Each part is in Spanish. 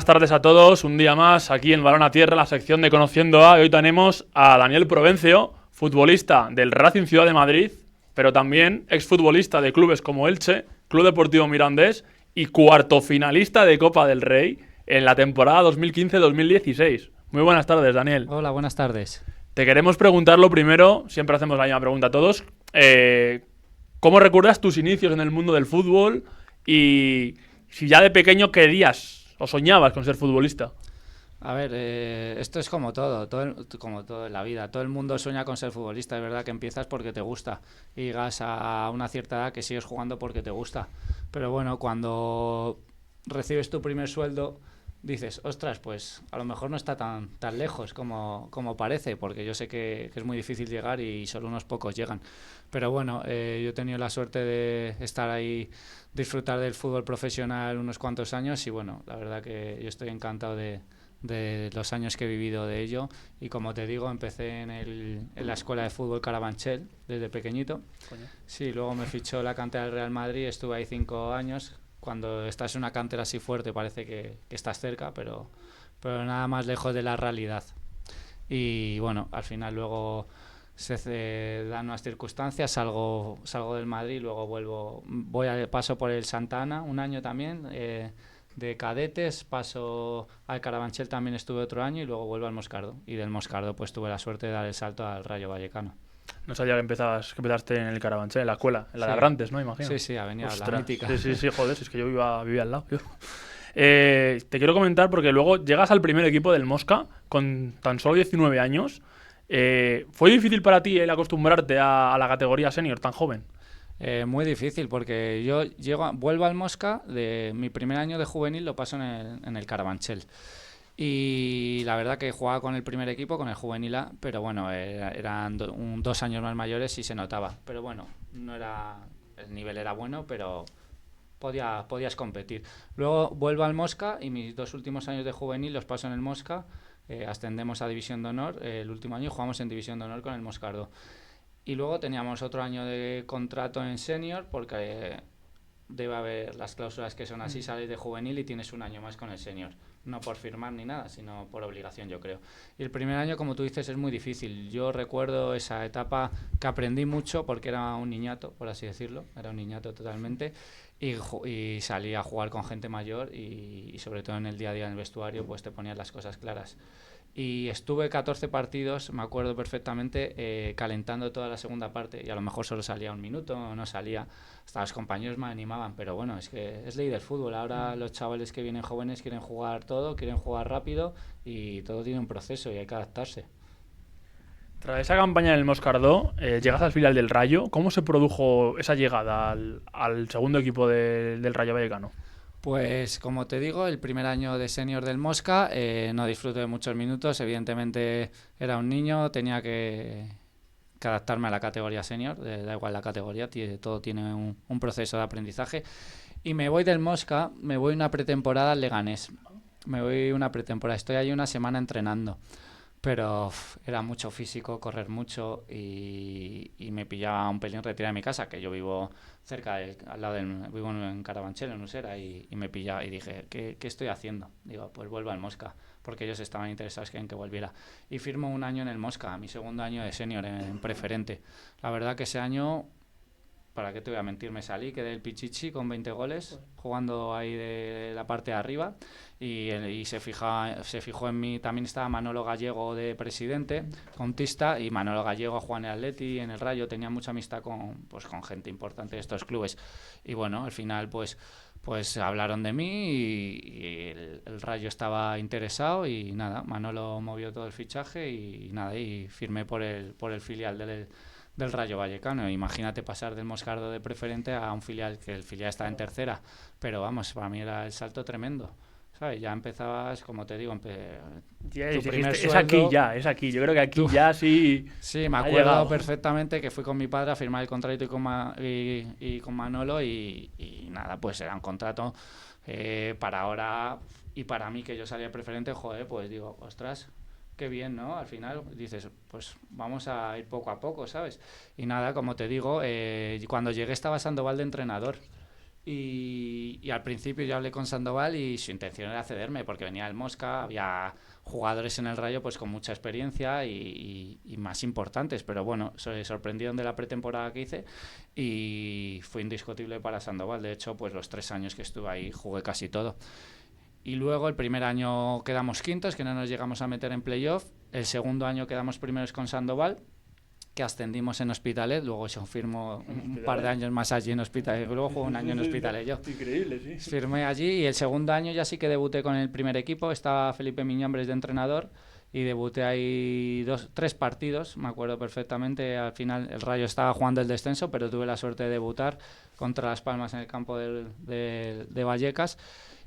buenas tardes a todos. Un día más aquí en Balón a Tierra, la sección de Conociendo A. Y hoy tenemos a Daniel Provencio, futbolista del Racing Ciudad de Madrid, pero también exfutbolista de clubes como Elche, Club Deportivo Mirandés y cuarto finalista de Copa del Rey en la temporada 2015-2016. Muy buenas tardes, Daniel. Hola, buenas tardes. Te queremos preguntar lo primero, siempre hacemos la misma pregunta a todos. ¿Cómo recuerdas tus inicios en el mundo del fútbol y si ya de pequeño querías o soñabas con ser futbolista? A ver, esto es como todo, como todo en la vida. Todo el mundo sueña con ser futbolista. Es verdad que empiezas porque te gusta y llegas a una cierta edad que sigues jugando porque te gusta. Pero bueno, cuando recibes tu primer sueldo, dices, ostras, pues a lo mejor no está tan lejos como parece, porque yo sé que es muy difícil llegar y solo unos pocos llegan. Pero bueno, yo he tenido la suerte de estar ahí, disfrutar del fútbol profesional unos cuantos años y bueno, la verdad que yo estoy encantado de los años que he vivido de ello. Y como te digo, empecé en la escuela de fútbol Carabanchel desde pequeñito. Coño. Sí, luego me fichó la cantera del Real Madrid, estuve ahí 5 años. Cuando estás en una cantera así fuerte parece que estás cerca, pero nada más lejos de la realidad. Y bueno, al final luego se dan unas circunstancias, salgo del Madrid, luego paso por el Santa Ana un año también, de cadetes, paso al Carabanchel, también estuve otro año y luego vuelvo al Moscardo. Y del Moscardo pues tuve la suerte de dar el salto al Rayo Vallecano. No sabía que empezaste en el Carabanchel, en la escuela, en la de Sí. Abrantes, ¿no? Imagino. Sí, Avenida, la Ostras, mítica. Sí, joder, si es que yo vivía al lado. Te quiero comentar porque luego llegas al primer equipo del Mosca con tan solo 19 años. ¿Fue difícil para ti el acostumbrarte a la categoría senior tan joven? Muy difícil porque yo vuelvo al Mosca, de mi primer año de juvenil lo paso en el Carabanchel. Y la verdad que jugaba con el primer equipo, con el juvenil A, pero bueno, eran 2 años más mayores y se notaba. Pero bueno, el nivel era bueno, pero podías competir. Luego vuelvo al Mosca y mis 2 últimos años de juvenil los paso en el Mosca. Ascendemos a División de Honor el último año y jugamos en División de Honor con el Moscardo. Y luego teníamos otro año de contrato en senior porque debe haber las cláusulas que son así, sales de juvenil y tienes un año más con el senior. No por firmar ni nada, sino por obligación, yo creo. Y el primer año, como tú dices, es muy difícil. Yo recuerdo esa etapa que aprendí mucho porque era un niñato, por así decirlo. Era un niñato totalmente. Y salí a jugar con gente mayor y sobre todo en el día a día en el vestuario, pues te ponías las cosas claras. Y estuve 14 partidos, me acuerdo perfectamente, calentando toda la segunda parte y a lo mejor solo salía un minuto o no salía, hasta los compañeros me animaban, pero bueno, es que es ley del fútbol. Ahora los chavales que vienen jóvenes quieren jugar todo, quieren jugar rápido y todo tiene un proceso y hay que adaptarse. Tras esa campaña en el Moscardó, llegas al filial del Rayo. ¿Cómo se produjo esa llegada al segundo equipo del Rayo Vallecano? Pues como te digo, el primer año de senior del Mosca no disfruté de muchos minutos, evidentemente era un niño, tenía que adaptarme a la categoría senior, da igual la categoría, todo tiene un proceso de aprendizaje. Y me voy del Mosca, me voy una pretemporada al Leganés, estoy ahí una semana entrenando. Pero era mucho físico, correr mucho y me pillaba un pelín retirado de mi casa, que yo vivo al lado vivo en Carabanchel, en Usera, y me pillaba y dije, ¿qué estoy haciendo? Digo, pues vuelvo al Mosca, porque ellos estaban interesados en que volviera. Y firmo un año en el Mosca, mi segundo año de senior en preferente. La verdad que ese año, ¿para qué te voy a mentir? Me salí, quedé el Pichichi con 20 goles, jugando ahí de la parte de arriba. Y se fijó en mí. También estaba Manolo Gallego de presidente, contista, y Manolo Gallego jugaba en el Atleti, en el Rayo, tenía mucha amistad con gente importante de estos clubes. Y bueno, al final pues hablaron de mí y el Rayo estaba interesado y nada, Manolo movió todo el fichaje y nada, y firmé por el filial del Rayo Vallecano. Imagínate pasar del Moscardo de preferente a un filial, que el filial está en tercera, pero vamos, para mí era el salto tremendo. ¿Sabes? Ya empezabas, como te digo, tu primer sueldo. Es aquí. Yo creo que aquí ya sí. Sí, me acuerdo perfectamente que fui con mi padre a firmar el contrato y con Manolo y nada, pues era un contrato para ahora y para mí que yo salía preferente, joder, pues digo, ostras, qué bien, ¿no? Al final dices, pues vamos a ir poco a poco, ¿sabes? Y nada, como te digo, cuando llegué estaba Sandoval de entrenador. Y al principio yo hablé con Sandoval y su intención era cederme porque venía del Mosca, había jugadores en el Rayo pues con mucha experiencia y más importantes, pero bueno, se sorprendieron de la pretemporada que hice y fue indiscutible para Sandoval. De hecho, pues los 3 años que estuve ahí jugué casi todo. Y luego el primer año quedamos quintos, que no nos llegamos a meter en playoff. El segundo año quedamos primeros con Sandoval, que ascendimos en Hospitalet. Luego yo firmo un par de años más allí en Hospitalet. Luego jugué un año en Hospitalet yo. Increíble, sí. Firmé allí y el segundo año ya sí que debuté con el primer equipo. Estaba Felipe Miñambres de entrenador y debuté ahí 3 partidos, me acuerdo perfectamente. Al final el Rayo estaba jugando el descenso, pero tuve la suerte de debutar contra Las Palmas en el campo de Vallecas.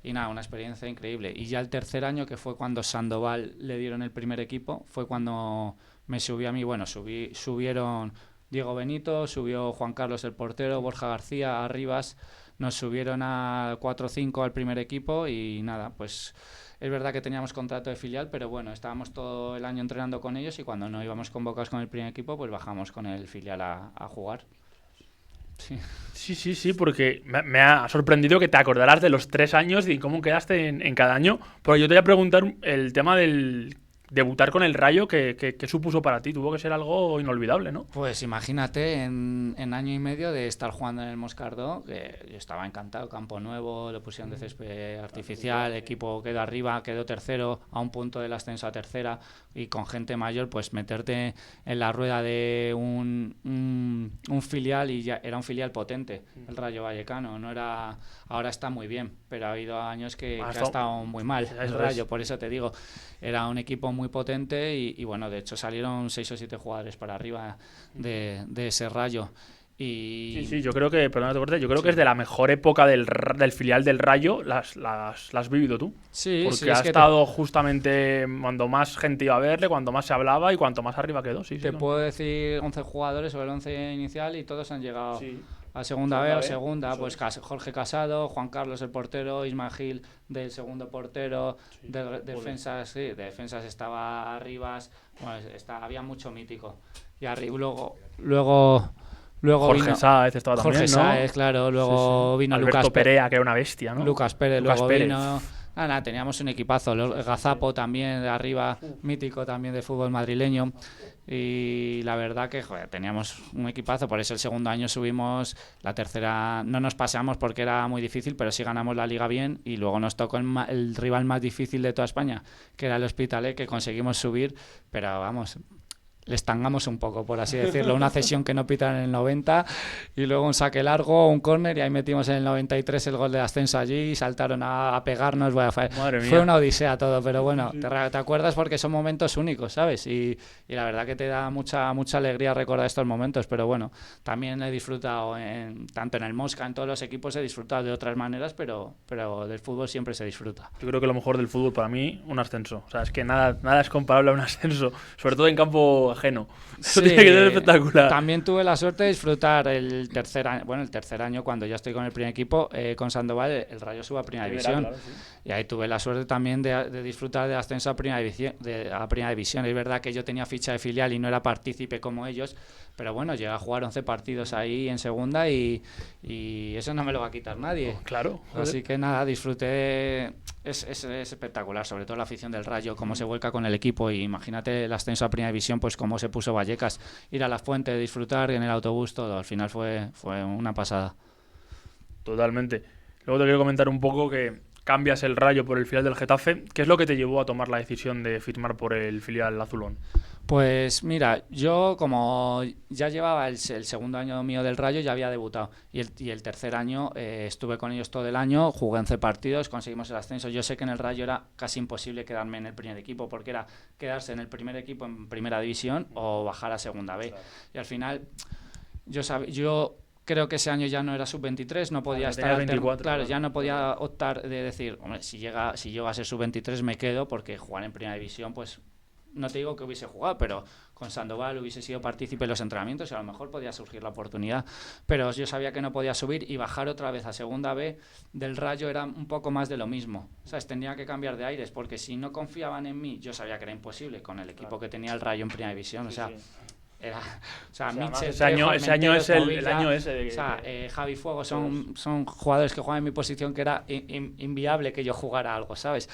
Y nada, una experiencia increíble. Y ya el tercer año, que fue cuando Sandoval le dieron el primer equipo, fue cuando me subí a mí. Bueno, subieron Diego Benito, subió Juan Carlos el portero, Borja García, Arribas. Nos subieron a 4-5 al primer equipo y nada, pues es verdad que teníamos contrato de filial, pero bueno, estábamos todo el año entrenando con ellos y cuando no íbamos convocados con el primer equipo, pues bajamos con el filial a jugar. Sí, porque me ha sorprendido que te acordaras de los 3 años y cómo quedaste en cada año. Pero yo te voy a preguntar el tema del debutar con el Rayo, ¿qué supuso para ti? Tuvo que ser algo inolvidable, ¿no? Pues imagínate, en año y medio de estar jugando en el Moscardó, que yo estaba encantado, campo nuevo, le pusieron de césped artificial, el equipo quedó arriba, quedó tercero, a un punto del ascenso a tercera, y con gente mayor, pues meterte en la rueda de un filial, y ya era un filial potente, el Rayo Vallecano, no era, ahora está muy bien, pero ha habido años que ha estado muy mal el Rayo, por eso te digo, era un equipo muy potente y bueno, de hecho salieron 6 o 7 jugadores para arriba de ese Rayo. Y... Sí, yo creo que, perdona te corte, yo creo que es de la mejor época del filial del Rayo, las has vivido tú. Sí, porque ha estado justamente cuando más gente iba a verle, cuando más se hablaba y cuanto más arriba quedó. Te puedo decir 11 jugadores o el 11 inicial y todos han llegado a segunda B o segunda, pues Jorge Casado, Juan Carlos el portero, Ismael Gil del segundo portero, de defensas estaba Arribas, bueno, había mucho mítico. Y arriba luego Jorge vino Sáez estaba también, Jorge Sáez, claro, luego vino Alberto Lucas Perea, que era una bestia, ¿no? Lucas Pérez, vino... Nada, teníamos un equipazo, Gazapo también de arriba, mítico también de fútbol madrileño, y la verdad que teníamos un equipazo. Por eso el segundo año subimos, la tercera no nos pasamos porque era muy difícil, pero sí ganamos la liga bien, y luego nos tocó el rival más difícil de toda España, que era el Hospitalet, que conseguimos subir, pero vamos... les tangamos un poco, por así decirlo, una cesión que no pitan en el 90 y luego un saque largo, un córner, y ahí metimos en el 93 el gol de ascenso allí y saltaron a pegarnos. Bueno, fue una odisea todo, pero bueno, te acuerdas porque son momentos únicos, ¿sabes? Y la verdad que te da mucha alegría recordar estos momentos, pero bueno, también he disfrutado, tanto en el Mosca, en todos los equipos he disfrutado de otras maneras, pero del fútbol siempre se disfruta. Yo creo que lo mejor del fútbol para mí, un ascenso. O sea, es que nada es comparable a un ascenso, sobre todo en campo ajeno. Eso tiene que ser espectacular. También tuve la suerte de disfrutar el tercer año cuando ya estoy con el primer equipo, con Sandoval, el Rayo sube a Primera División. Claro, sí. Y ahí tuve la suerte también de disfrutar del ascenso a Primera División. Es verdad que yo tenía ficha de filial y no era partícipe como ellos, pero bueno, llegué a jugar 11 partidos ahí en segunda y eso no me lo va a quitar nadie. Claro. Así que nada, disfruté. Es espectacular, sobre todo la afición del Rayo, cómo se vuelca con el equipo. Y imagínate el ascenso a Primera División, pues cómo se puso Vallecas, ir a la Fuente, disfrutar en el autobús, todo. Al final fue una pasada. Totalmente. Luego te quiero comentar un poco que cambias el Rayo por el filial del Getafe. ¿Qué es lo que te llevó a tomar la decisión de firmar por el filial azulón? Pues mira, yo como ya llevaba el segundo año mío del Rayo, ya había debutado. Y el tercer año estuve con ellos todo el año, jugué 11 partidos, conseguimos el ascenso. Yo sé que en el Rayo era casi imposible quedarme en el primer equipo, porque era quedarse en el primer equipo en Primera División o bajar a Segunda B. Claro. Y al final, yo creo que ese año ya no era sub-23, no podía estar 24, claro, ya no podía optar de decir, hombre, si llego a ser sub-23 me quedo, porque jugar en Primera División, pues no te digo que hubiese jugado, pero con Sandoval hubiese sido partícipe en los entrenamientos y a lo mejor podía surgir la oportunidad, pero yo sabía que no podía subir y bajar otra vez a Segunda B del Rayo era un poco más de lo mismo, ¿sabes? Tenía que cambiar de aires, porque si no confiaban en mí, yo sabía que era imposible con el equipo que tenía el Rayo en Primera División, o sea, O sea, Mitchell, ese año es el año ese de que... O sea, Javi Fuego son jugadores que juegan en mi posición que era inviable que yo jugara algo, ¿sabes?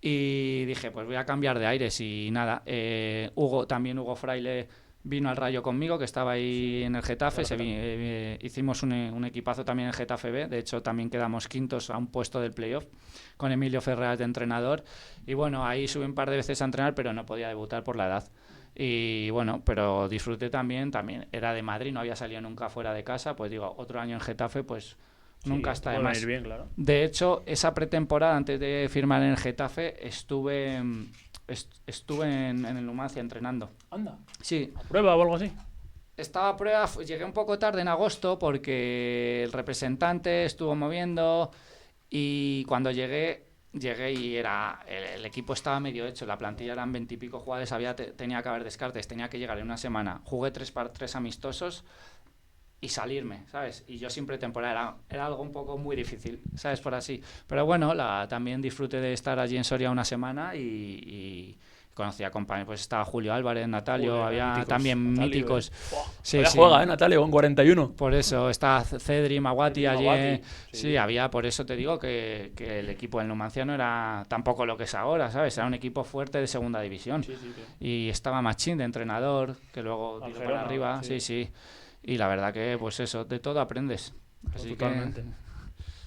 Y dije, pues voy a cambiar de aires y nada. Hugo Fraile vino al Rayo conmigo, que estaba ahí en el Getafe. Hicimos un equipazo también en Getafe B. De hecho, también quedamos quintos a un puesto del playoff con Emilio Ferreras de entrenador. Y bueno, ahí subí un par de veces a entrenar, pero no podía debutar por la edad. Y bueno, pero disfruté también era de Madrid, no había salido nunca fuera de casa. Pues digo, otro año en Getafe, pues nunca está de más. Bien, claro. De hecho, esa pretemporada, antes de firmar en el Getafe, estuve en el Numancia entrenando. ¿Anda? Sí. ¿A prueba o algo así? Estaba a prueba, llegué un poco tarde en agosto porque el representante estuvo moviendo y cuando llegué y el equipo estaba medio hecho, la plantilla eran 20 y pico jugadores, tenía que haber descartes, tenía que llegar en una semana. Jugué 3 amistosos y salirme, ¿sabes? Y yo sin pretemporada era algo un poco muy difícil, ¿sabes? Por así. Pero bueno, también disfruté de estar allí en Soria una semana y conocí a compañeros, pues estaba Julio Álvarez, Natalio, había míticos, también míticos. Sí, juega, Natalio, con 41. Por eso, está Cedri, Maguati allí. Sí, había, por eso te digo que el equipo del Numancia no era tampoco lo que es ahora, ¿sabes? Era un equipo fuerte de segunda división. Sí. Y estaba Machín de entrenador, que luego tiró para arriba, sí. Y la verdad que, pues eso, de todo aprendes. Así totalmente.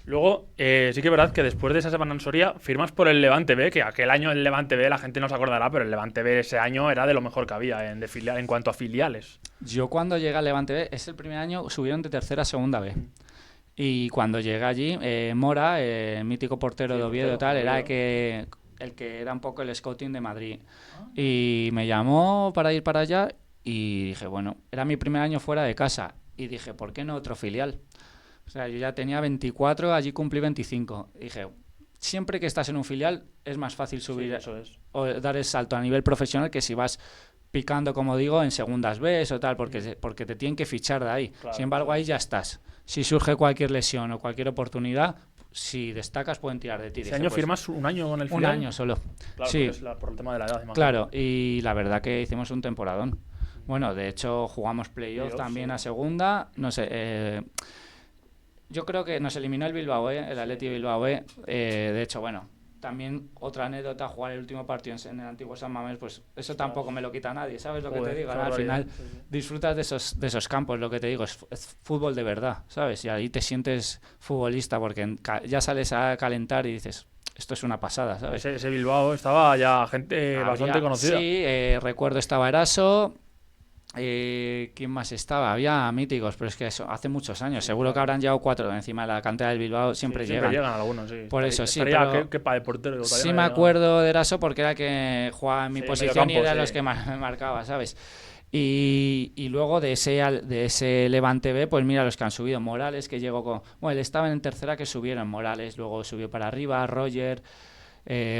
Luego, sí que es verdad que después de esa semana en Soria firmas por el Levante B, que aquel año el Levante B, la gente no se acordará, pero el Levante B ese año era de lo mejor que había en cuanto a filiales. Yo cuando llegué al Levante B, es el primer año, subieron de tercera a segunda B. Y cuando llegué allí, Mora, el mítico portero de Oviedo, era el que era un poco el scouting de Madrid. Y me llamó para ir para allá y dije, bueno, era mi primer año fuera de casa. Y dije, ¿por qué no otro filial? O sea, yo ya tenía 24, allí cumplí 25. Dije, siempre que estás en un filial es más fácil subir o dar el salto a nivel profesional que si vas picando, como digo, en segundas Bs o tal, porque te tienen que fichar de ahí. Claro, sin embargo, ahí ya estás. Si surge cualquier lesión o cualquier oportunidad, si destacas pueden tirar de ti. ¿Ese año firmas un año con el filial? Un año solo. Claro, sí. Por el tema de la edad. Imagino. Claro, y la verdad que hicimos un temporadón. Bueno, de hecho, jugamos playoff también a segunda. No sé, yo creo que nos eliminó el Bilbao, el Athletic Bilbao. De hecho, bueno, también otra anécdota, jugar el último partido en el antiguo San Mamés, pues eso tampoco me lo quita nadie, ¿sabes lo que te digo? Al final disfrutas de esos campos, lo que te digo, es fútbol de verdad, ¿sabes? Y ahí te sientes futbolista porque ya sales a calentar y dices, esto es una pasada, ¿sabes? Ese Bilbao estaba ya gente bastante conocida. Sí, recuerdo estaba Eraso. ¿Quién más estaba? Había míticos, pero es que eso hace muchos años. Seguro que habrán llegado 4 encima de la cantera del Bilbao. Siempre llegan algunos, sí. Por eso sí. Pero que para el portero. Sí me acuerdo de Eraso porque era que jugaba en mi posición y era los que me marcaba, ¿sabes? Y luego de ese Levante B, pues mira los que han subido. Morales, que llegó con... Bueno, él estaba en tercera, que subieron. Morales luego subió para arriba. Roger,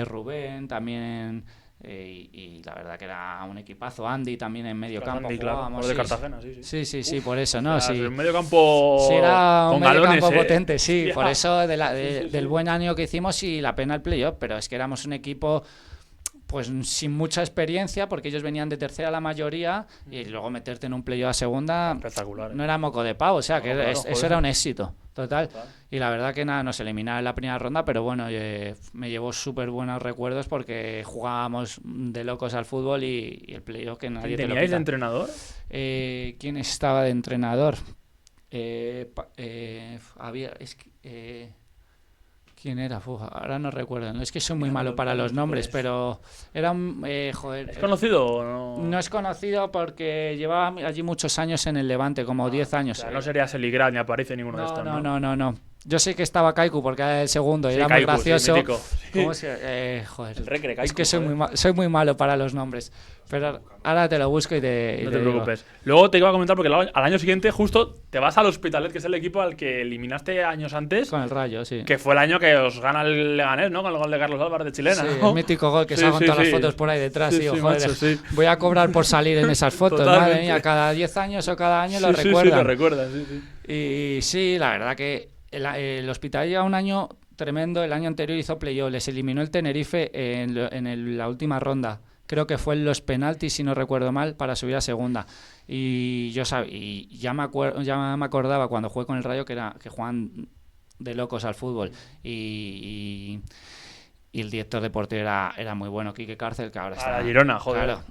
Rubén, también... Y la verdad que era un equipazo. Andy también en medio campo jugábamos. De Cartagena, sí, por eso, ¿no? Sí. El medio campo sí, era un medio galones, campo potente, sí. Por eso del buen año que hicimos y la pena el playoff, pero es que éramos un equipo pues sin mucha experiencia porque ellos venían de tercera la mayoría y luego meterte en un playoff a segunda no era moco de pavo, o sea, que eso era un éxito total. Y la verdad que nada, nos eliminaron en la primera ronda, pero bueno, me llevo súper buenos recuerdos porque jugábamos de locos al fútbol y el playoff que nadie te lo quita. ¿Teníais de entrenador? ¿Quién estaba de entrenador? ¿Quién era? Ahora no recuerdo. Es que soy muy malo para los nombres, pero era un... ¿Es conocido o no? No es conocido porque llevaba allí muchos años en el Levante, como 10 años. O sea, no sería Seligrat ni aparece ninguno de estos, ¿no? No. Yo sé que estaba Kaiku porque era el segundo y era Kaiku, muy gracioso. Sí, ¿Cómo se...? Joder. El Recre, Kaiku, es que soy muy malo para los nombres. Pero ahora te lo busco y te No te preocupes. digo. Luego te iba a comentar porque al año siguiente justo te vas al Hospitalet, que es el equipo al que eliminaste años antes. Con el Rayo, sí. Que fue el año que os gana el Leganés, ¿no? Con el gol de Carlos Álvarez de chilena. Sí, ¿no? el mítico gol que salgo en todas las fotos por ahí detrás. Joder, macho, voy a cobrar por salir en esas fotos. Totalmente. Madre mía, cada 10 años o cada año lo recuerdan. Sí, lo recuerdan, sí. Y sí, la verdad que el Hospitalet lleva un año tremendo. El año anterior hizo playoff, les eliminó el Tenerife en la última ronda. creo que fue en los penaltis, si no recuerdo mal, para subir a segunda. Y ya me acordaba cuando jugué con el Rayo que jugaban de locos al fútbol. Y el director deportivo era muy bueno, Quique Cárcel, que ahora está... la Girona, joder. Claro,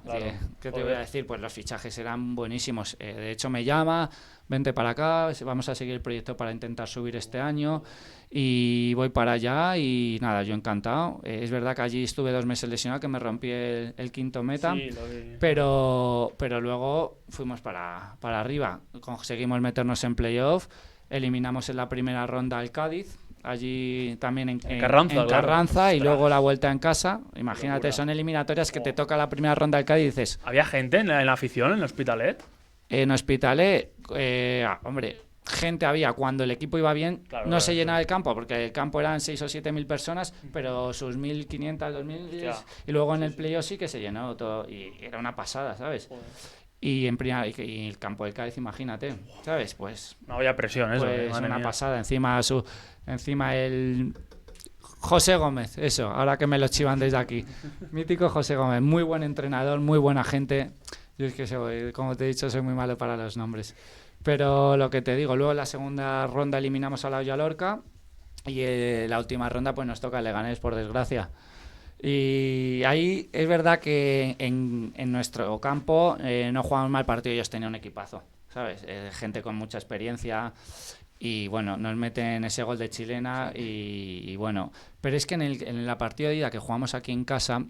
Claro, ¿qué te voy a decir? Pues los fichajes eran buenísimos. De hecho, me llama, vente para acá, vamos a seguir el proyecto para intentar subir este año. Y voy para allá y nada, yo encantado. Es verdad que allí estuve 2 meses lesionado, que me rompí el quinto meta, Sí, lo vi. pero luego fuimos para arriba. Conseguimos meternos en playoff, eliminamos en la primera ronda al Cádiz, allí también en Carranza, Carranza, y claro. luego la vuelta en casa. Imagínate, son eliminatorias que te toca la primera ronda del Cádiz y dices... ¿Había gente en la afición, en el Hospitalet? En Hospitalet, hombre, gente había cuando el equipo iba bien, Claro, no se claro, llenaba el campo, porque el campo eran 6 o 7 mil personas, pero sus 1.500, 2.000, Hostia. y luego en el playoff sí que se llenó todo, y era una pasada, ¿sabes? Y y el campo del Cádiz, imagínate, ¿sabes? Pues No había presión, eso. pues madre una mía. pasada. Encima el José Gómez, eso, ahora que me lo chivan desde aquí. Mítico José Gómez, muy buen entrenador, muy buena gente. Yo es que como te he dicho, soy muy malo para los nombres. Pero lo que te digo, luego en la segunda ronda eliminamos a la Lorca y la última ronda pues nos toca el Leganés, por desgracia. Y ahí es verdad que en nuestro campo no jugamos mal partido, ellos tenían un equipazo, ¿sabes? Gente con mucha experiencia y bueno, nos meten ese gol de chilena y bueno, pero es que en la partida de ida que jugamos aquí en casa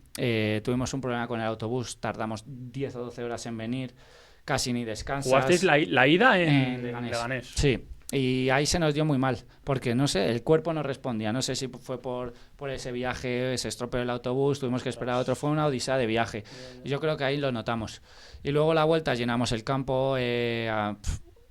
tuvimos un problema con el autobús, tardamos 10 o 12 horas en venir, casi ni descansas. ¿Jugasteis la ida en Leganés? Leganés? Sí. Y ahí se nos dio muy mal, porque no sé, el cuerpo no respondía, no sé si fue por ese viaje, se estropeó el autobús, tuvimos que esperar otro, fue una odisea de viaje. Yo creo que ahí lo notamos. Y luego la vuelta llenamos el campo,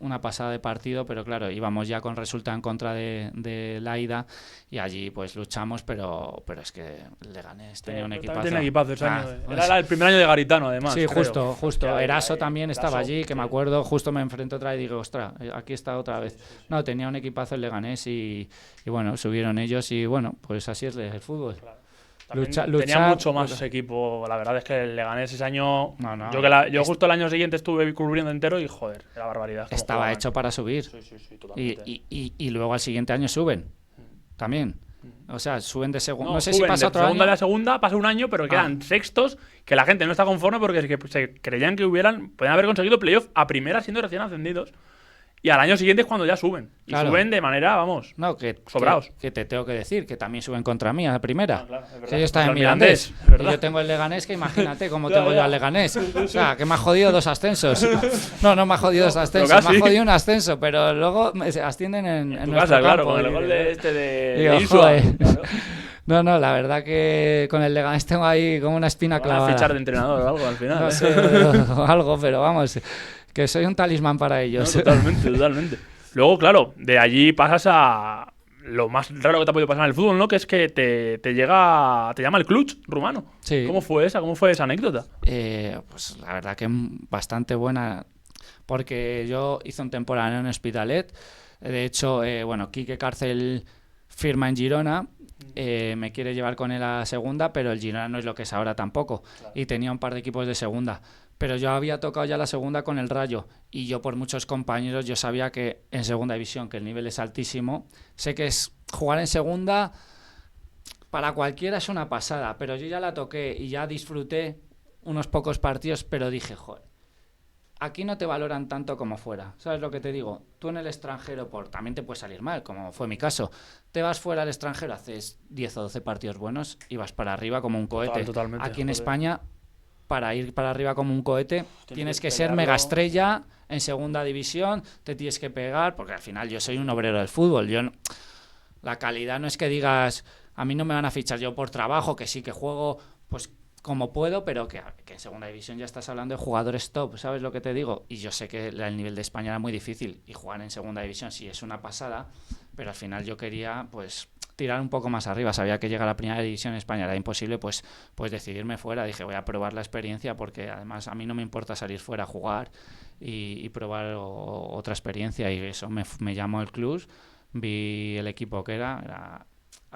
una pasada de partido, pero claro, íbamos ya con resultado en contra de la ida y allí pues luchamos, pero es que Leganés tenía un equipazo. Tenía equipazo ese año. Pues, Era el primer año de Garitano, además. sí, creo. justo. Eraso también estaba Eraso, allí, que me sí. acuerdo, justo me enfrento otra vez y digo, ostras, aquí está otra vez. No, tenía un equipazo el Leganés y bueno, subieron ellos y bueno, pues así es el fútbol. Claro. Lucha, tenía mucho más pero... equipo. La verdad es que el Leganés ese año. No, yo justo el año siguiente estuve cubriendo entero y joder, era barbaridad. Estaba hecho para subir. Sí, totalmente. Y luego al siguiente año suben. También. O sea, suben de segunda. No sé suben si pasa de otro segunda año. a la segunda, pasa un año, pero quedan sextos, que la gente no está conforme porque se creían que podían haber conseguido playoff a primera siendo recién ascendidos. Y al año siguiente es cuando ya suben. Y Claro. suben de manera, vamos, No, sobrados. que te tengo que decir, que también suben contra mí a la primera. Claro, es verdad. Que yo estaba en Los Mirandés. Mirandés, ¿verdad? Y yo tengo el Leganés, que imagínate cómo Ya, tengo yo ya. al Leganés. O sea, que me ha jodido 2 ascensos. No me ha jodido 2 ascensos, me casi. ha jodido un ascenso, pero luego me ascienden en Tu nuestro casa, claro, campo. con el Y gol de de digo, Insua. joder. Claro. No, la verdad que con el Leganés tengo ahí como una espina Van a clavada. fichar de entrenador o algo al final. No sé, o algo, pero vamos, que soy un talismán para No, ellos. totalmente. Luego, claro, de allí pasas a lo más raro que te ha podido pasar en el fútbol, ¿no? Que es que te llama el clutch rumano. Sí. ¿Cómo fue esa anécdota? Pues la verdad que bastante buena, porque yo hice un temporada en Hospitalet. De hecho, Quique Cárcel firma en Girona, me quiere llevar con él a segunda, pero el Girona no es lo que es ahora tampoco. Claro. Y tenía un par de equipos de segunda. Pero yo había tocado ya la segunda con el Rayo y yo por muchos compañeros yo sabía que en segunda división, que el nivel es altísimo, sé que es jugar en segunda para cualquiera es una pasada, pero yo ya la toqué y ya disfruté unos pocos partidos, pero dije, joder, aquí no te valoran tanto como fuera, ¿sabes lo que te digo? Tú en el extranjero, también te puede salir mal, como fue mi caso, te vas fuera al extranjero, haces 10 o 12 partidos buenos y vas para arriba como un cohete. Totalmente, aquí en joder. España, para ir para arriba como un cohete, tienes que ser mega estrella en segunda división, te tienes que pegar, porque al final yo soy un obrero del fútbol, la calidad no es que digas, a mí no me van a fichar yo por trabajo, que sí que juego pues como puedo, pero que en segunda división ya estás hablando de jugadores top, ¿sabes lo que te digo? Y yo sé que el nivel de España era muy difícil y jugar en segunda división sí es una pasada, pero al final yo quería pues tirar un poco más arriba, sabía que llegar a la primera división en España era imposible, pues decidirme fuera, dije voy a probar la experiencia porque además a mí no me importa salir fuera a jugar y probar otra experiencia y eso me llamó el club, vi el equipo que era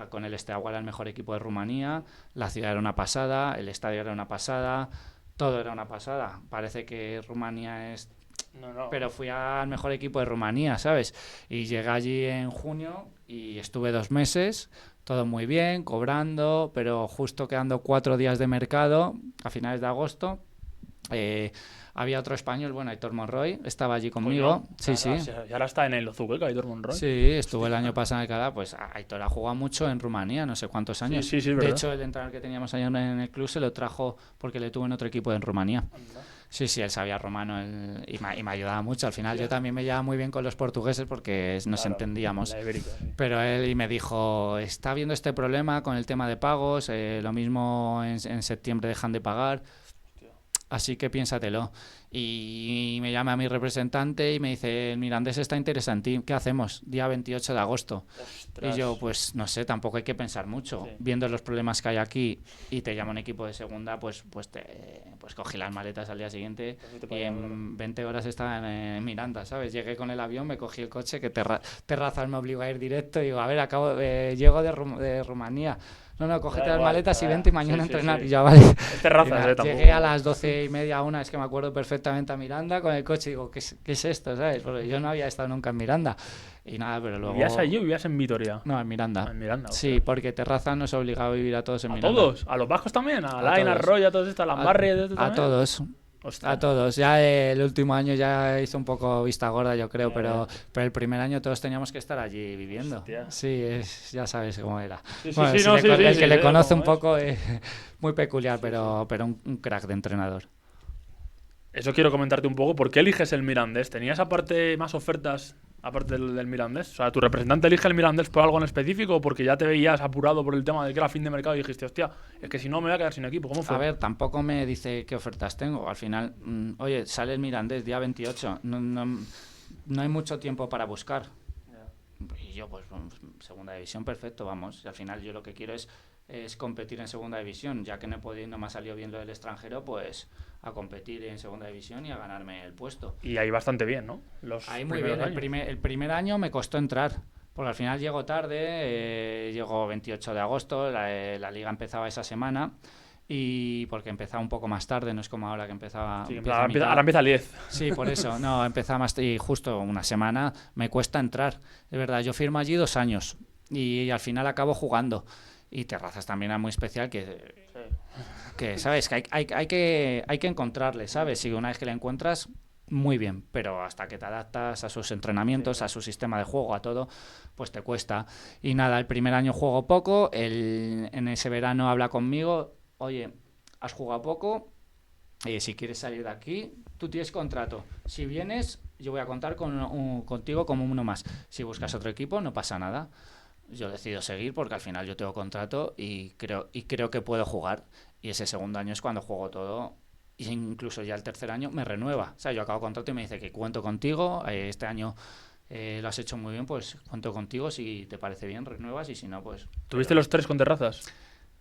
con el Steaua era el mejor equipo de Rumanía, la ciudad era una pasada, el estadio era una pasada, todo era una pasada. Parece que Rumanía es... No. Pero fui al mejor equipo de Rumanía, ¿sabes? Y llegué allí en junio y estuve 2 meses, todo muy bien, cobrando, pero justo quedando 4 días de mercado, a finales de agosto, había otro español, bueno, Aitor Monroy, estaba allí conmigo. Coño, Sí. Y ahora está en el Ozubeca, Aitor Monroy. Sí, estuvo el año pasado en el Canadá, pues Aitor ha jugado mucho en Rumanía, no sé cuántos años. Sí, es de verdad. hecho, el entrenador que teníamos allá en el club se lo trajo porque le tuvo en otro equipo en Rumanía. Anda. Sí, él sabía rumano y me ayudaba mucho. Al final yo también me llevaba muy bien con los portugueses porque nos entendíamos. La ibérica, sí. Pero él me dijo, está habiendo este problema con el tema de pagos, lo mismo en septiembre dejan de pagar, así que piénsatelo. Y me llama a mi representante y me dice, el Mirandés está interesante en ti, ¿qué hacemos? Día 28 de agosto. Ostras. Y yo, pues no sé, tampoco hay que pensar mucho. Sí. Viendo los problemas que hay aquí y te llama un equipo de segunda, pues cogí las maletas al día siguiente y en 20 horas estaba en Miranda, ¿sabes? Llegué con el avión, me cogí el coche, que Terrazas me obligó a ir directo y digo, a ver, llego de Rumanía. No, cógete las maletas y vente y mañana a entrenar. Sí. Y ya, vale. Terrazas, tampoco. Llegué a las 12:30, 1, es que me acuerdo perfectamente, a Miranda con el coche y digo, ¿qué es esto? ¿Sabes? Porque yo no había estado nunca en Miranda. Y nada, pero luego... ¿Vivías allí o vivías en Vitoria? No, en Miranda. En Miranda. Sí, porque Terraza nos obligaba a vivir a todos en ¿A Miranda. todos? ¿A los vascos también? ¿A Lain, a todos. Roy, a todos estos, a Lambarri? A todos. Ostras. A todos. Ya el último año ya hizo un poco vista gorda, yo creo, pero el primer año todos teníamos que estar allí viviendo. Hostia. Sí, ya sabes cómo era. Sí, Bueno, sí, si no, le- sí, el sí, que le sí, conoce cómo un es. poco es muy peculiar, pero un crack de entrenador. Eso quiero comentarte un poco. ¿Por qué eliges el Mirandés? ¿Tenías aparte más ofertas aparte del Mirandés? O sea, ¿tu representante elige el Mirandés por algo en específico o porque ya te veías apurado por el tema de que era fin de mercado y dijiste, hostia, es que si no me voy a quedar sin equipo? ¿Cómo fue? A ver, tampoco me dice qué ofertas tengo. Al final, oye, sale el Mirandés día 28. No hay mucho tiempo para buscar. Y yo, pues, segunda división, perfecto, vamos. Y al final yo lo que quiero es competir en segunda división. Ya que no me ha salido bien lo del extranjero, pues a competir en segunda división y a ganarme el puesto. Y ahí bastante bien, ¿no? Ahí muy bien. El primer año me costó entrar. Porque al final llego tarde, llego 28 de agosto, la liga empezaba esa semana. Y porque empezaba un poco más tarde, no es como ahora que empezaba... Sí, empieza a mitad. ahora empieza el 10. Sí, por eso, no, empezaba más y justo una semana me cuesta entrar. Es verdad, yo firmo allí 2 años y al final acabo jugando. Y Terrazas también era muy especial que sabes, que hay que encontrarle, ¿sabes? Y una vez que le encuentras, muy bien, pero hasta que te adaptas a sus entrenamientos, a su sistema de juego, a todo, pues te cuesta. Y nada, el primer año juego poco, en ese verano habla conmigo, oye, has jugado poco, si quieres salir de aquí, tú tienes contrato. Si vienes, yo voy a contar contigo como uno más. Si buscas otro equipo, no pasa nada. Yo decido seguir porque al final yo tengo contrato y creo que puedo jugar. Y ese segundo año es cuando juego todo. Y incluso ya el tercer año me renueva. O sea, yo acabo contrato y me dice que cuento contigo. Este año lo has hecho muy bien, pues cuento contigo. Si te parece bien, renuevas. Y si no, pues... ¿Tuviste los 3 con Terrazas?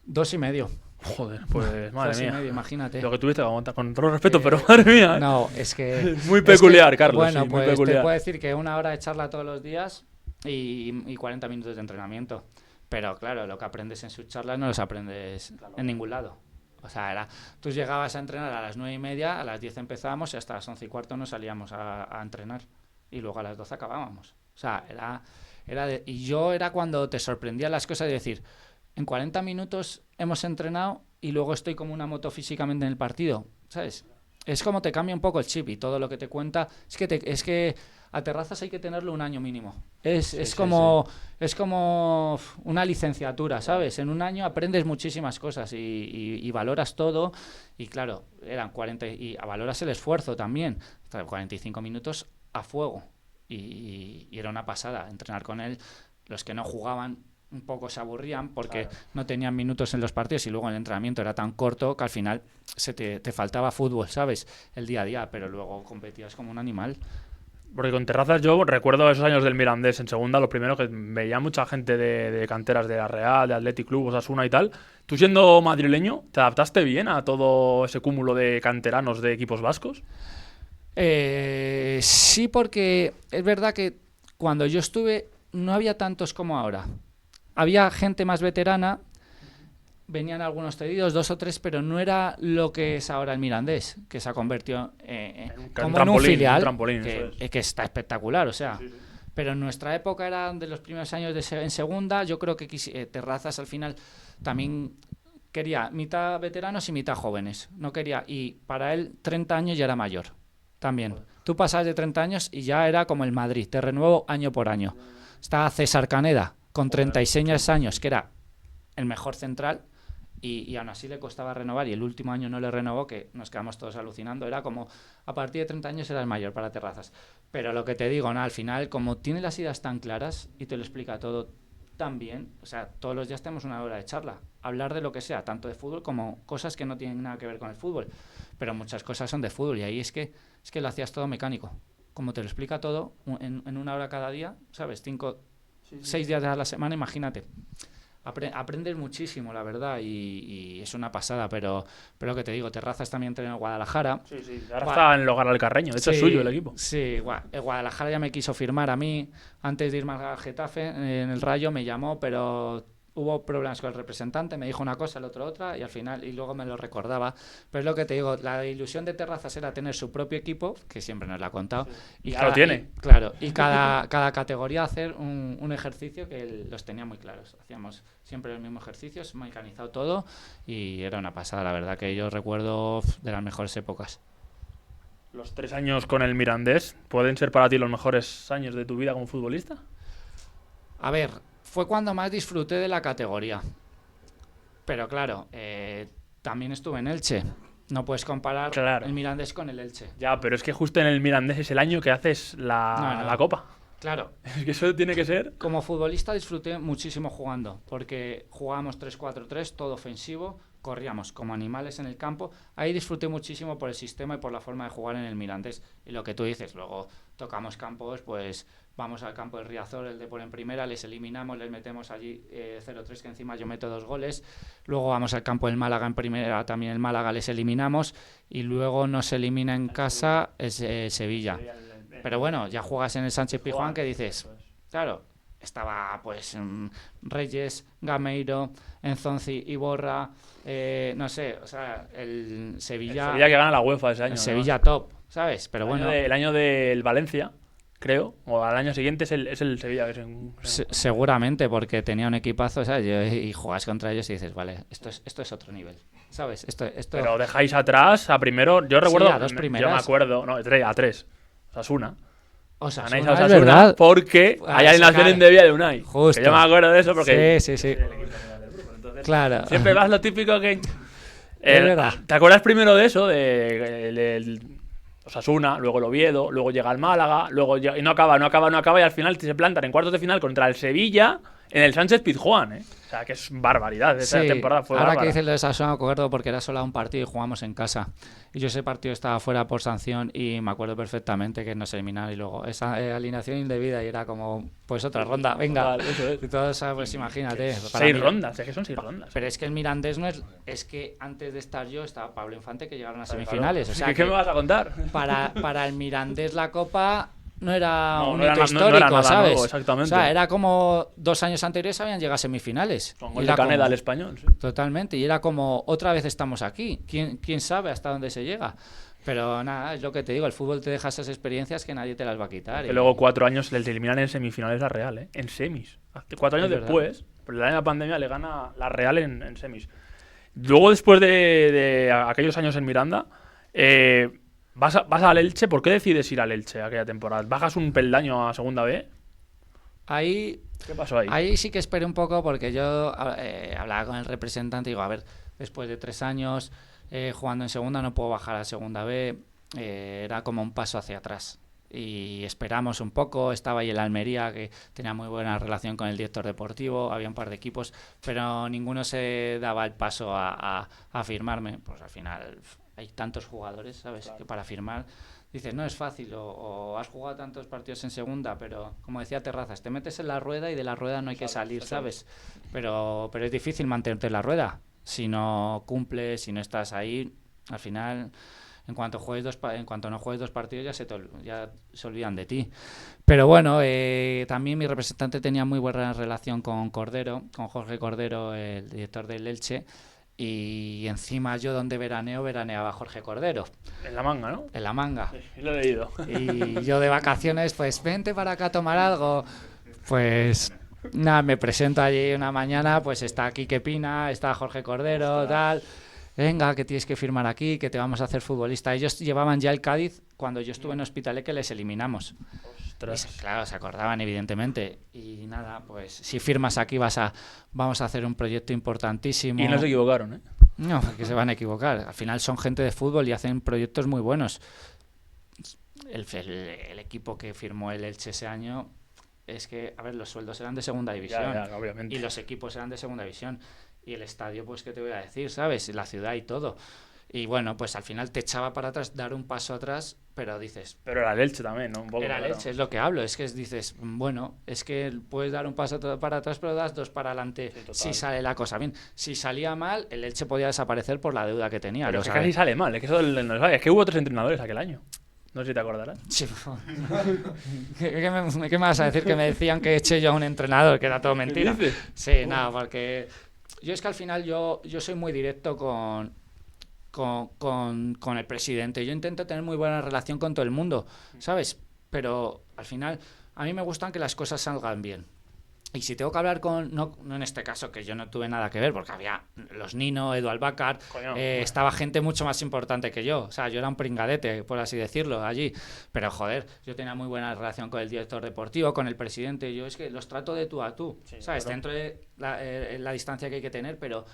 2,5. Joder, pues madre mía. 2,5, imagínate. Lo que tuviste que aguantar, con todo respeto, pero madre mía. No, es que... Muy peculiar, es que, Carlos. Bueno, sí, muy pues peculiar. te puedo decir que 1 hora de charla todos los días y 40 minutos de entrenamiento. Pero claro, lo que aprendes en sus charlas no los aprendes en ningún lado. O sea, tú llegabas a entrenar a las 9:30, a las 10 empezábamos y hasta las 11:15 nos salíamos a entrenar. Y luego a las 12 acabábamos. O sea, y yo era cuando te sorprendían las cosas de decir, en 40 minutos hemos entrenado y luego estoy como una moto físicamente en el partido, ¿sabes? Es como te cambia un poco el chip y todo lo que te cuenta. Es que a Terrazas hay que tenerlo 1 año mínimo. Es como una licenciatura, ¿sabes? En 1 año aprendes muchísimas cosas y valoras todo. Y claro, eran 40 y valoras el esfuerzo también. 45 minutos a fuego. Y era una pasada entrenar con él. Los que no jugaban un poco se aburrían porque no tenían minutos en los partidos y luego el entrenamiento era tan corto que al final te faltaba fútbol, ¿sabes? El día a día, pero luego competías como un animal. Porque con Terrazas yo recuerdo esos años del Mirandés en segunda, lo primero que veía mucha gente de canteras de la Real, de Athletic Club, Osasuna y tal. Tú siendo madrileño, ¿te adaptaste bien a todo ese cúmulo de canteranos de equipos vascos? Sí, porque es verdad que cuando yo estuve no había tantos como ahora. había gente más veterana, venían algunos cedidos, 2 o 3, pero no era lo que es ahora el Mirandés, que se ha convertido como en un filial, que está espectacular, o sea. Sí. Pero en nuestra época era de los primeros años en segunda. Yo creo que Terrazas al final también quería mitad veteranos y mitad jóvenes. No quería, y para él 30 años ya era mayor también. Tú pasabas de 30 años y ya era como el Madrid, te renuevo año por año. Estaba César Caneda con 36 años, que era el mejor central, y aún así le costaba renovar, y el último año no le renovó, que nos quedamos todos alucinando. Era como, a partir de 30 años era el mayor para Terrazas. Pero lo que te digo, al final, como tiene las ideas tan claras y te lo explica todo tan bien, o sea, todos los días tenemos una hora de charla, hablar de lo que sea, tanto de fútbol como cosas que no tienen nada que ver con el fútbol, pero muchas cosas son de fútbol, y ahí es que lo hacías todo mecánico. Como te lo explica todo en una hora cada día, ¿sabes? 6 días a la semana, imagínate. Aprendes muchísimo, la verdad, y es una pasada, pero lo que te digo, Terrazas también entrenó en Guadalajara. Sí, ahora está en el Hogar Alcarreño, de hecho es suyo el equipo. Sí, el Guadalajara ya me quiso firmar a mí, antes de irme al Getafe, en el Rayo me llamó, pero hubo problemas con el representante, me dijo una cosa, el otro otra, y al final, y luego me lo recordaba. Pero es lo que te digo, la ilusión de Terrazas era tener su propio equipo, que siempre nos lo ha contado. Y ya lo tiene. Claro, y cada categoría hacer un ejercicio que los tenía muy claros. Hacíamos siempre los mismos ejercicios, mecanizado todo, y era una pasada, la verdad, que yo recuerdo de las mejores épocas. ¿Los 3 años con el Mirandés pueden ser para ti los mejores años de tu vida como futbolista? A ver, fue cuando más disfruté de la categoría. Pero claro, también estuve en Elche. No puedes comparar el Mirandés con el Elche. Ya, pero es que justo en el Mirandés es el año que haces la Copa. Claro. Es que eso tiene que ser... Como futbolista disfruté muchísimo jugando, porque jugábamos 3-4-3, todo ofensivo, corríamos como animales en el campo. Ahí disfruté muchísimo por el sistema y por la forma de jugar en el Mirandés. Y lo que tú dices, luego tocamos campos, pues vamos al campo del Riazor, el Depor en primera, les eliminamos, les metemos allí 0-3, que encima yo meto 2 goles. Luego vamos al campo del Málaga en primera, también el Málaga les eliminamos, y luego nos elimina en casa Sevilla. Pero bueno, ya juegas en el Sánchez Pizjuán, que dices, claro, estaba pues Reyes, Gameiro, Enzonzi, Iborra, no sé, o sea, el Sevilla... El Sevilla que gana la UEFA ese año. El Sevilla top, ¿sabes? Pero bueno... El año del Valencia, creo, o al año siguiente es el Sevilla. Seguramente, porque tenía un equipazo, ¿sabes? Y juegas contra ellos y dices, vale, esto es otro nivel, ¿sabes? Esto... Pero dejáis atrás a primero, yo recuerdo, sí, a 2 primeras. Yo me acuerdo, no, a 3. Osasuna. Osasuna, es verdad. Porque hay alineación indebida de Unai. Justo. Que yo me acuerdo de eso porque... Sí. Entonces, claro. Siempre vas lo típico que... Es verdad. ¿Te acuerdas primero de eso? De Osasuna, luego el Oviedo, luego llega el Málaga, luego llega, y no acaba, y al final se plantan en cuartos de final contra el Sevilla en el Sánchez Pizjuán, ¿eh? O sea, que es barbaridad. Esa temporada fue ahora bárbara. Que dices lo de Osasuna me acuerdo porque era solo un partido y jugamos en casa. Y yo ese partido estaba fuera por sanción y me acuerdo perfectamente que nos eliminaron, y luego esa alineación indebida, y era como, pues otra ronda, venga. Eso es. Y todo eso, pues imagínate. 6 rondas, es que son 6 rondas. Pero es que el Mirandés no es que antes de estar yo estaba Pablo Infante, que llegaron a semifinales. O sea, ¿Qué me vas a contar? Para el Mirandés la Copa no era un hito no histórico, era nada ¿sabes? nuevo, exactamente. O sea, era como 2 años anteriores habían llegado a semifinales. Con gol de Caneda al Español, sí. Totalmente, y era como, otra vez estamos aquí. ¿Quién sabe hasta dónde se llega? Pero nada, es lo que te digo, el fútbol te deja esas experiencias que nadie te las va a quitar. Que luego 4 años les eliminan en semifinales la Real, ¿eh? En semis. 4 años después, pero el año de la pandemia le gana la Real en semis. Luego, después de aquellos años en Miranda, vas al Elche. ¿Por qué decides ir al Elche aquella temporada? ¿Bajas un peldaño a segunda B? ¿Qué pasó ahí? Ahí sí que esperé un poco, porque yo hablaba con el representante y digo, a ver, después de 3 años jugando en segunda no puedo bajar a segunda B. Era como un paso hacia atrás. Y esperamos un poco, estaba ahí el Almería, que tenía muy buena relación con el director deportivo, había un par de equipos, pero ninguno se daba el paso a firmarme. Pues al final hay tantos jugadores, ¿sabes? Claro. Que para firmar dices, no es fácil, o has jugado tantos partidos en segunda, pero como decía Terrazas, te metes en la rueda y de la rueda no hay que salir, ¿sabes? Pero es difícil mantenerte en la rueda. Si no cumples, si no estás ahí, al final en cuanto no juegues 2 partidos ya se olvidan de ti. Pero bueno, también mi representante tenía muy buena relación con Jorge Cordero, el director del Elche, y encima yo donde veraneaba Jorge Cordero. En La Manga, ¿no? En La Manga. Sí, lo he leído. Y yo de vacaciones, pues vente para acá a tomar algo. Pues nada, me presento allí una mañana, pues está Quique Pina, está Jorge Cordero, tal. Venga, que tienes que firmar aquí, que te vamos a hacer futbolista. Ellos llevaban ya el Cádiz cuando yo estuve en Hospitalet, que les eliminamos. Y, claro, se acordaban evidentemente. Y nada, pues si firmas aquí vamos a hacer un proyecto importantísimo. Y no se equivocaron, ¿eh? No, que se van a equivocar. Al final son gente de fútbol y hacen proyectos muy buenos. El equipo que firmó el Elche ese año, es que, a ver, los sueldos eran de segunda división. Ya, obviamente. Y los equipos eran de segunda división. Y el estadio, pues, ¿qué te voy a decir? ¿Sabes? La ciudad y todo. Y bueno, pues al final te echaba para atrás, dar un paso atrás, pero dices... Pero era el Elche también, ¿no? Un poco, era el Elche, es lo que hablo. Es que dices, bueno, es que puedes dar un paso para atrás, pero das 2 para adelante, sí, si sale la cosa bien. Si salía mal, el Elche podía desaparecer por la deuda que tenía. Pero es que casi sale mal, es que eso es que hubo 3 entrenadores aquel año. No sé si te acordarás. Sí. ¿Qué me vas a decir? Que me decían que eché yo a un entrenador, que era todo mentira. ¿Qué dices? Sí, nada, porque yo es que al final yo soy muy directo con el presidente. Yo intento tener muy buena relación con todo el mundo, ¿sabes? Pero al final a mí me gustan que las cosas salgan bien. Y si tengo que hablar no en este caso, que yo no tuve nada que ver, porque había los Nino, Edu Albácar, estaba gente mucho más importante que yo. O sea, yo era un pringadete, por así decirlo, allí. Pero, joder, yo tenía muy buena relación con el director deportivo, con el presidente. Yo es que los trato de tú a tú, sí, ¿sabes? Claro. Dentro de la distancia que hay que tener, pero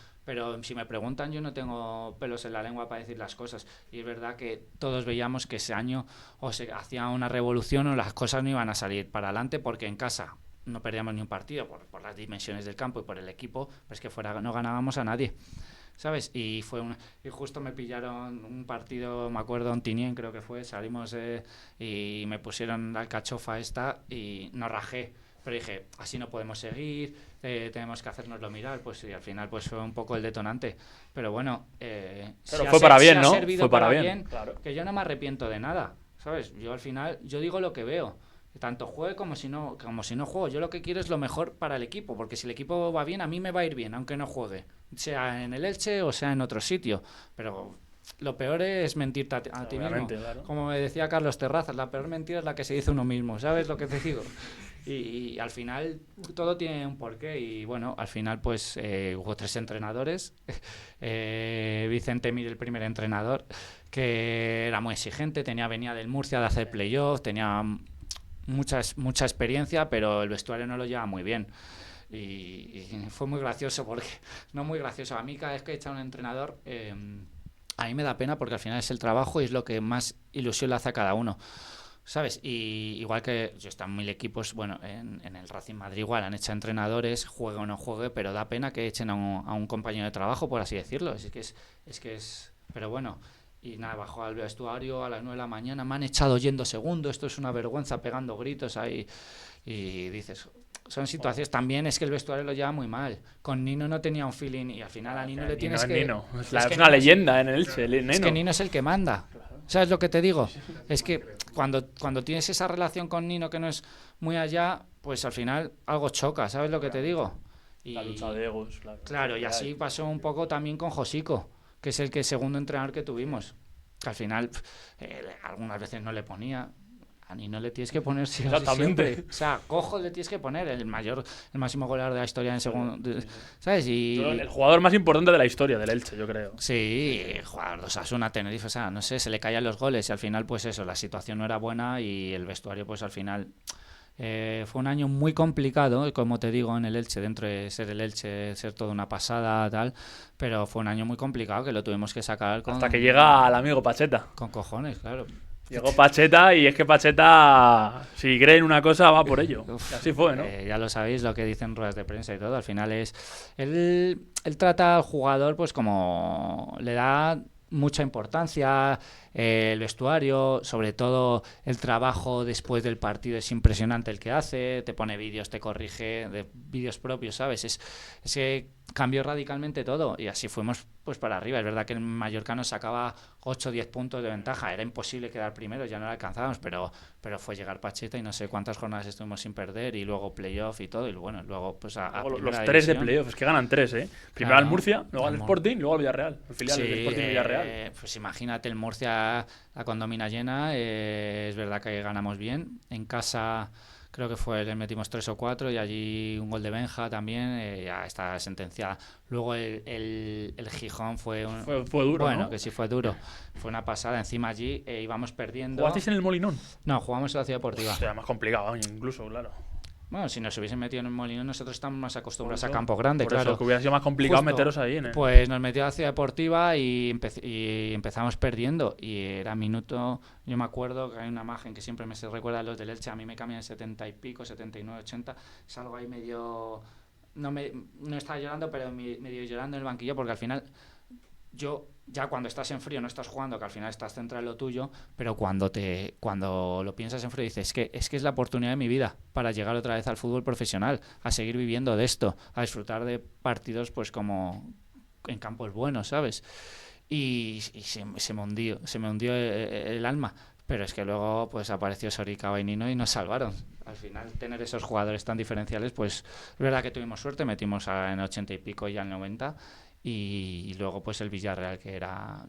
si me preguntan, yo no tengo pelos en la lengua para decir las cosas. Y es verdad que todos veíamos que ese año o se hacía una revolución o las cosas no iban a salir para adelante, porque en casa no perdíamos ni un partido por las dimensiones del campo y por el equipo, pero es que fuera no ganábamos a nadie, ¿sabes? Y justo me pillaron un partido, me acuerdo, en Tinien creo que fue, salimos y me pusieron la alcachofa esta y no rajé, pero dije, así no podemos seguir, tenemos que hacérnoslo mirar, pues y al final pues fue un poco el detonante, pero bueno, pero fue para bien, ¿no? Fue para bien, claro. Que yo no me arrepiento de nada, ¿sabes? Yo al final, yo digo lo que veo, tanto juegue como si no juego. Yo lo que quiero es lo mejor para el equipo, porque si el equipo va bien, a mí me va a ir bien, aunque no juegue, sea en el Elche o sea en otro sitio. Pero lo peor es mentirte a ti mismo. Claro. Como me decía Carlos Terrazas, la peor mentira es la que se dice uno mismo, ¿sabes lo que te digo? Y al final todo tiene un porqué y bueno, al final pues hubo 3 entrenadores. Vicente Mir, el primer entrenador, que era muy exigente, venía del Murcia de hacer playoff, tenía mucha experiencia, pero el vestuario no lo lleva muy bien. Y fue muy gracioso, porque no muy gracioso. A mí cada vez que he echado un entrenador, a mí me da pena, porque al final es el trabajo y es lo que más ilusión le hace a cada uno, ¿sabes? Y igual que yo están 1000 equipos, bueno, en el Racing Madrid igual han hecho entrenadores, juegue o no juegue, pero da pena que echen a un compañero de trabajo, por así decirlo. Pero bueno. Y nada, bajó al vestuario a las 9 de la mañana, me han echado yendo segundo, esto es una vergüenza, pegando gritos ahí. Y dices, son situaciones, también es que el vestuario lo lleva muy mal. Con Nino no tenía un feeling y al final a Nino le tienes que... Nino. Es una leyenda en el Elche. Es que Nino es el que manda. ¿Sabes lo que te digo? Es que cuando tienes esa relación con Nino que no es muy allá, pues al final algo choca, ¿sabes lo que te digo? La lucha de egos, claro. Claro, y así pasó un poco también con Josico, que es el segundo entrenador que tuvimos, que al final algunas veces no le ponía, a Nino le tienes que poner siempre, o sea, Cojo le tienes que poner, el máximo goleador de la historia en segundo, ¿sabes? Y el jugador más importante de la historia del Elche, yo creo. Sí, jugador de Osasuna, Tenerife, o sea, no sé, se le caían los goles y al final pues eso, la situación no era buena y el vestuario pues al final... fue un año muy complicado, como te digo, en el Elche, dentro de ser el Elche, ser toda una pasada, tal, pero fue un año muy complicado que lo tuvimos que sacar hasta que llega el amigo Pacheta. Con cojones, claro. Llegó Pacheta y es que Pacheta, si cree en una cosa, va por ello. Uf, así fue, ¿no? Ya lo sabéis, lo que dicen ruedas de prensa y todo, al final es... Él trata al jugador pues como le da... mucha importancia, el vestuario, sobre todo el trabajo después del partido es impresionante el que hace, te pone vídeos, te corrige, de vídeos propios, ¿sabes? Es que cambió radicalmente todo y así fuimos pues para arriba. Es verdad que el Mallorca nos sacaba 8 o 10 puntos de ventaja, era imposible quedar primero, ya no lo alcanzábamos, pero fue llegar Pacheta y no sé cuántas jornadas estuvimos sin perder y luego playoff y todo, y bueno, luego pues a Luego, primera los 3 de división. playoff, es que ganan 3, ¿eh? Primero Claro, al Murcia, luego al al Mur- Sporting, luego al Villarreal, el filial del Sí, Sporting Villarreal. pues imagínate el Murcia, la condomina llena, es verdad que ganamos bien. En casa creo que le metimos 3 o 4 y allí un gol de Benja también, ya está sentenciada. Luego el Gijón Fue duro, bueno, ¿no? que sí fue duro, fue una pasada. Encima allí íbamos perdiendo. ¿Jugasteis en el Molinón? No, jugamos en la Ciudad O Deportiva. sea, más complicado, incluso, claro. Bueno, si nos hubiesen metido en el Molinón, nosotros estamos más acostumbrados a Por campo grande, por eso, claro. que hubiera sido más complicado Justo, meteros ahí en el... pues nos metió a la Ciudad Deportiva y empezamos perdiendo. Y era minuto. Yo me acuerdo que hay una imagen que siempre me se recuerda a los del Elche. A mí me cambian en 70 y pico, 79, 80. Salgo ahí medio. No estaba llorando, pero medio llorando en el banquillo porque al final. Ya cuando estás en frío no estás jugando, que al final estás centrado en lo tuyo, pero cuando lo piensas en frío dices, es que es la oportunidad de mi vida para llegar otra vez al fútbol profesional, a seguir viviendo de esto, a disfrutar de partidos pues como en campos buenos, ¿sabes? Y se me hundió el alma, pero es que luego pues apareció Sorica y Nino y nos salvaron. Al final tener esos jugadores tan diferenciales, pues es verdad que tuvimos suerte, metimos en 80 y pico y al 90 y luego pues el Villarreal que era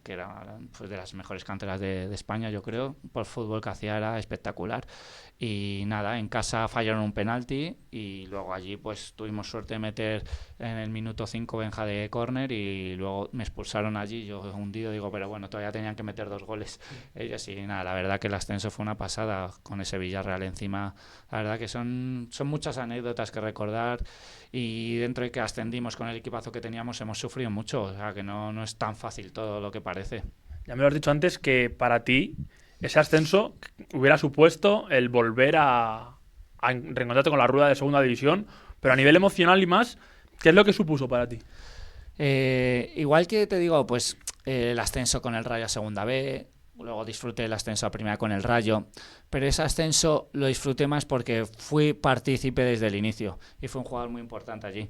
pues de las mejores canteras de España, yo creo, por fútbol que hacía era espectacular. Y nada, en casa fallaron un penalti y luego allí pues tuvimos suerte de meter en el minuto 5 Benja de córner y luego me expulsaron allí, yo hundido, digo, pero bueno, todavía tenían que meter 2 goles ellos. Y nada, la verdad que el ascenso fue una pasada con ese Villarreal encima. La verdad que son muchas anécdotas que recordar y dentro de que ascendimos con el equipazo que teníamos hemos sufrido mucho, o sea que no es tan fácil todo lo que parece. Ya me lo has dicho antes que para ti ese ascenso hubiera supuesto el volver a reencontrarte con la rueda de segunda división, pero a nivel emocional y más, ¿qué es lo que supuso para ti? Igual que te digo, pues el ascenso con el Rayo a Segunda B, luego disfruté el ascenso a Primera con el Rayo, pero ese ascenso lo disfruté más porque fui partícipe desde el inicio y fue un jugador muy importante allí.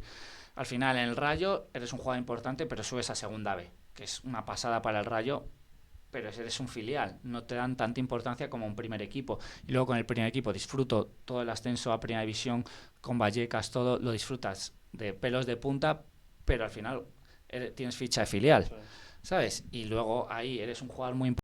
Al final en el Rayo eres un jugador importante, pero subes a Segunda B, que es una pasada para el Rayo, pero eres un filial, no te dan tanta importancia como un primer equipo. Y luego con el primer equipo disfruto todo el ascenso a Primera División, con Vallecas, todo lo disfrutas de pelos de punta, pero al final tienes ficha de filial, ¿sabes? Y luego ahí eres un jugador muy importante